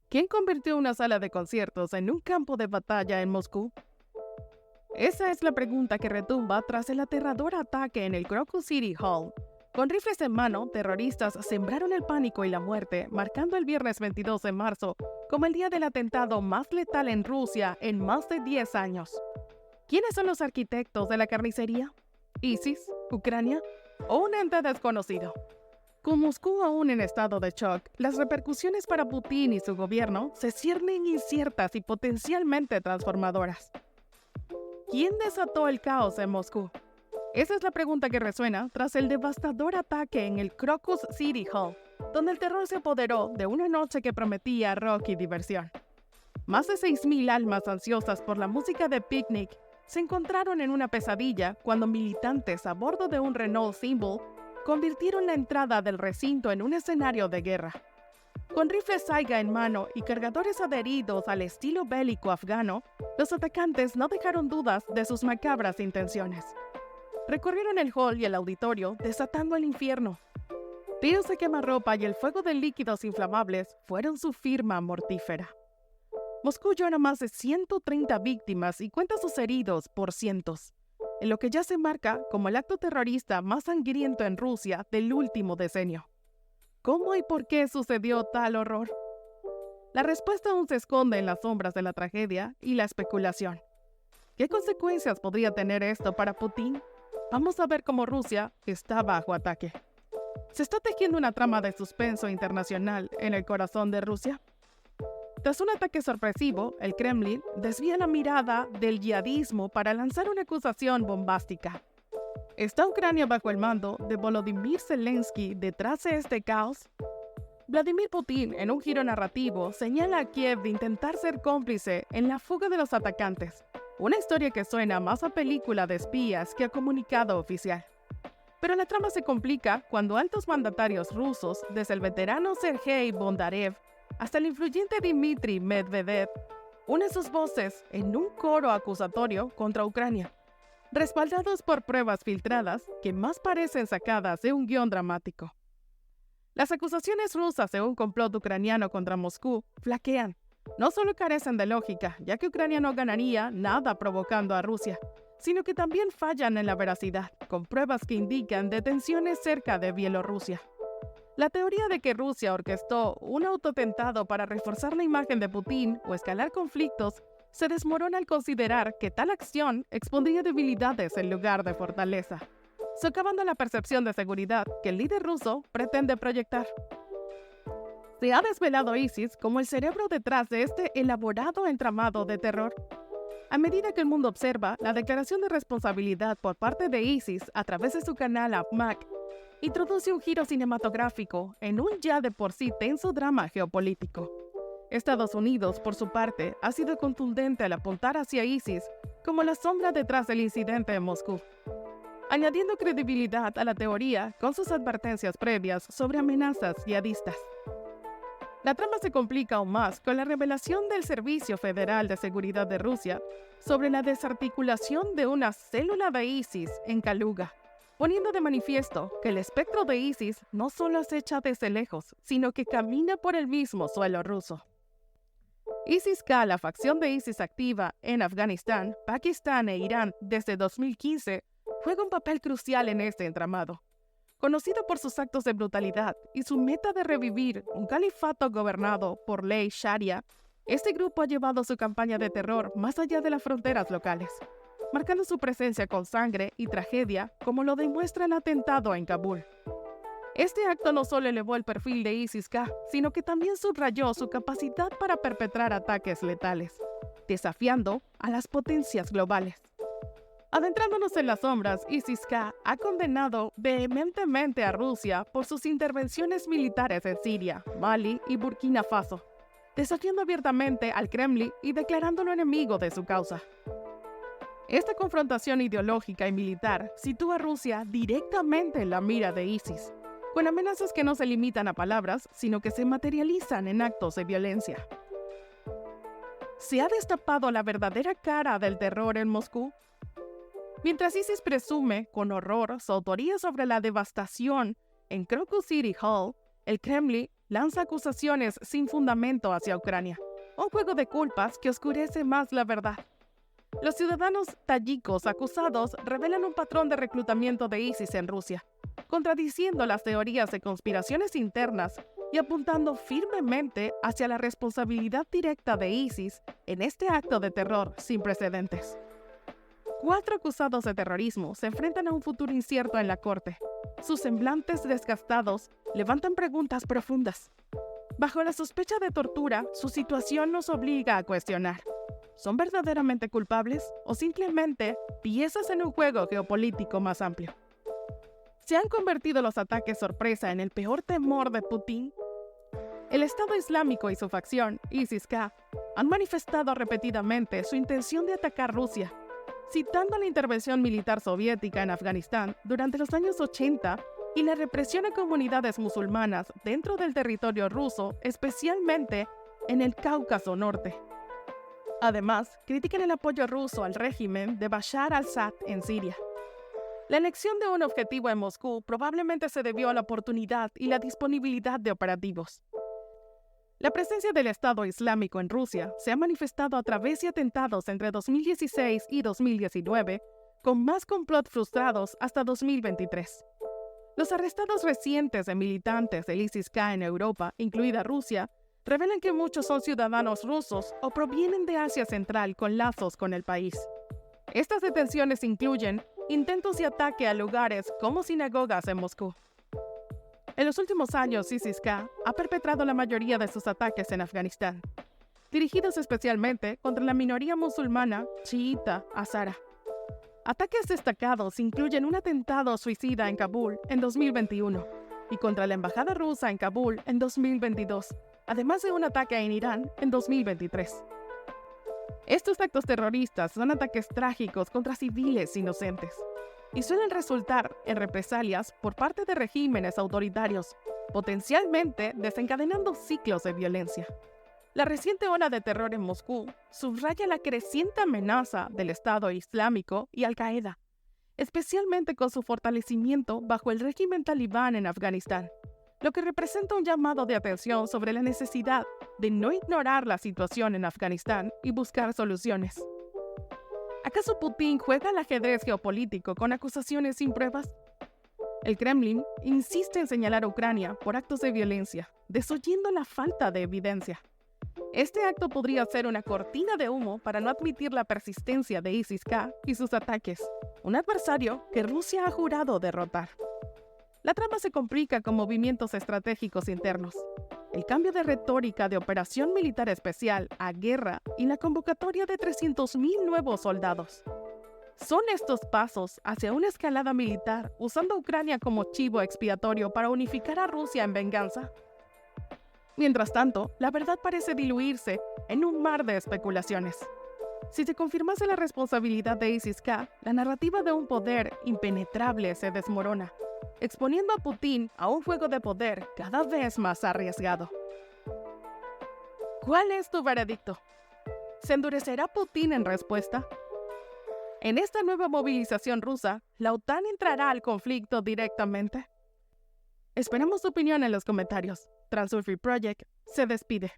¿Quién convirtió una sala de conciertos en un campo de batalla en Moscú? Esa es la pregunta que retumba tras el aterrador ataque en el Crocus City Hall. Con rifles en mano, terroristas sembraron el pánico y la muerte, marcando el viernes 22 de marzo como el día del atentado más letal en Rusia en más de 10 años. ¿Quiénes son los arquitectos de la carnicería? ¿ISIS? ¿Ucrania? ¿O un ente desconocido? Con Moscú aún en estado de shock, las repercusiones para Putin y su gobierno se ciernen inciertas y potencialmente transformadoras. ¿Quién desató el caos en Moscú? Esa es la pregunta que resuena tras el devastador ataque en el Crocus City Hall, donde el terror se apoderó de una noche que prometía rock y diversión. Más de 6.000 almas ansiosas por la música de Picnic se encontraron en una pesadilla cuando militantes a bordo de un Renault Symbol convirtieron la entrada del recinto en un escenario de guerra. Con rifles Saiga en mano y cargadores adheridos al estilo bélico afgano, los atacantes no dejaron dudas de sus macabras intenciones. Recorrieron el hall y el auditorio, desatando el infierno. Ríos de quemarropa y el fuego de líquidos inflamables fueron su firma mortífera. Moscú llora más de 130 víctimas y cuenta sus heridos por cientos, en lo que ya se marca como el acto terrorista más sangriento en Rusia del último decenio. ¿Cómo y por qué sucedió tal horror? La respuesta aún se esconde en las sombras de la tragedia y la especulación. ¿Qué consecuencias podría tener esto para Putin? Vamos a ver cómo Rusia está bajo ataque. ¿Se está tejiendo una trama de suspenso internacional en el corazón de Rusia? Tras un ataque sorpresivo, el Kremlin desvía la mirada del yihadismo para lanzar una acusación bombástica. ¿Está Ucrania bajo el mando de Volodymyr Zelensky detrás de este caos? Vladimir Putin, en un giro narrativo, señala a Kiev de intentar ser cómplice en la fuga de los atacantes, una historia que suena más a película de espías que a comunicado oficial. Pero la trama se complica cuando altos mandatarios rusos, desde el veterano Sergei Bondarev hasta el influyente Dmitry Medvedev, unen sus voces en un coro acusatorio contra Ucrania, respaldados por pruebas filtradas que más parecen sacadas de un guión dramático. Las acusaciones rusas de un complot ucraniano contra Moscú flaquean. No solo carecen de lógica, ya que Ucrania no ganaría nada provocando a Rusia, sino que también fallan en la veracidad, con pruebas que indican detenciones cerca de Bielorrusia. La teoría de que Rusia orquestó un autotentado para reforzar la imagen de Putin o escalar conflictos se desmorona al considerar que tal acción expondría debilidades en lugar de fortaleza, socavando la percepción de seguridad que el líder ruso pretende proyectar. Se ha desvelado ISIS como el cerebro detrás de este elaborado entramado de terror. A medida que el mundo observa la declaración de responsabilidad por parte de ISIS a través de su canal AFMAC, introduce un giro cinematográfico en un ya de por sí tenso drama geopolítico. Estados Unidos, por su parte, ha sido contundente al apuntar hacia ISIS como la sombra detrás del incidente en Moscú, añadiendo credibilidad a la teoría con sus advertencias previas sobre amenazas yihadistas. La trama se complica aún más con la revelación del Servicio Federal de Seguridad de Rusia sobre la desarticulación de una célula de ISIS en Kaluga, poniendo de manifiesto que el espectro de ISIS no solo acecha desde lejos, sino que camina por el mismo suelo ruso. ISIS-K, la facción de ISIS activa en Afganistán, Pakistán e Irán desde 2015, juega un papel crucial en este entramado. Conocido por sus actos de brutalidad y su meta de revivir un califato gobernado por ley Sharia, este grupo ha llevado su campaña de terror más allá de las fronteras locales, marcando su presencia con sangre y tragedia, como lo demuestra el atentado en Kabul. Este acto no solo elevó el perfil de ISIS-K, sino que también subrayó su capacidad para perpetrar ataques letales, desafiando a las potencias globales. Adentrándonos en las sombras, ISIS-K ha condenado vehementemente a Rusia por sus intervenciones militares en Siria, Mali y Burkina Faso, desafiando abiertamente al Kremlin y declarándolo enemigo de su causa. Esta confrontación ideológica y militar sitúa a Rusia directamente en la mira de ISIS, con amenazas que no se limitan a palabras, sino que se materializan en actos de violencia. ¿Se ha destapado la verdadera cara del terror en Moscú? Mientras ISIS presume con horror su autoría sobre la devastación en Crocus City Hall, el Kremlin lanza acusaciones sin fundamento hacia Ucrania, un juego de culpas que oscurece más la verdad. Los ciudadanos tayikos acusados revelan un patrón de reclutamiento de ISIS en Rusia, contradiciendo las teorías de conspiraciones internas y apuntando firmemente hacia la responsabilidad directa de ISIS en este acto de terror sin precedentes. 4 acusados de terrorismo se enfrentan a un futuro incierto en la corte. Sus semblantes desgastados levantan preguntas profundas. Bajo la sospecha de tortura, su situación nos obliga a cuestionar: ¿son verdaderamente culpables o simplemente piezas en un juego geopolítico más amplio? ¿Se han convertido los ataques sorpresa en el peor temor de Putin? El Estado Islámico y su facción, ISIS-K, han manifestado repetidamente su intención de atacar Rusia, citando la intervención militar soviética en Afganistán durante los años 80 y la represión a comunidades musulmanas dentro del territorio ruso, especialmente en el Cáucaso Norte. Además, critican el apoyo ruso al régimen de Bashar al-Assad en Siria. La elección de un objetivo en Moscú probablemente se debió a la oportunidad y la disponibilidad de operativos. La presencia del Estado Islámico en Rusia se ha manifestado a través de atentados entre 2016 y 2019, con más complot frustrados hasta 2023. Los arrestados recientes de militantes del ISIS-K en Europa, incluida Rusia, revelan que muchos son ciudadanos rusos o provienen de Asia Central con lazos con el país. Estas detenciones incluyen intentos de ataque a lugares como sinagogas en Moscú. En los últimos años, ISIS-K ha perpetrado la mayoría de sus ataques en Afganistán, dirigidos especialmente contra la minoría musulmana chiita hazara. Ataques destacados incluyen un atentado suicida en Kabul en 2021 y contra la embajada rusa en Kabul en 2022, además de un ataque en Irán en 2023. Estos actos terroristas son ataques trágicos contra civiles inocentes y suelen resultar en represalias por parte de regímenes autoritarios, potencialmente desencadenando ciclos de violencia. La reciente ola de terror en Moscú subraya la creciente amenaza del Estado Islámico y Al-Qaeda, especialmente con su fortalecimiento bajo el régimen talibán en Afganistán, lo que representa un llamado de atención sobre la necesidad de no ignorar la situación en Afganistán y buscar soluciones. ¿Acaso Putin juega al ajedrez geopolítico con acusaciones sin pruebas? El Kremlin insiste en señalar a Ucrania por actos de violencia, desoyendo la falta de evidencia. Este acto podría ser una cortina de humo para no admitir la persistencia de ISIS-K y sus ataques, un adversario que Rusia ha jurado derrotar. La trama se complica con movimientos estratégicos internos, el cambio de retórica de operación militar especial a guerra y la convocatoria de 300,000 nuevos soldados. ¿Son estos pasos hacia una escalada militar usando a Ucrania como chivo expiatorio para unificar a Rusia en venganza? Mientras tanto, la verdad parece diluirse en un mar de especulaciones. Si se confirmase la responsabilidad de ISIS-K, la narrativa de un poder impenetrable se desmorona, exponiendo a Putin a un juego de poder cada vez más arriesgado. ¿Cuál es tu veredicto? ¿Se endurecerá Putin en respuesta? En esta nueva movilización rusa, ¿la OTAN entrará al conflicto directamente? Esperamos tu opinión en los comentarios. Transurfing Project se despide.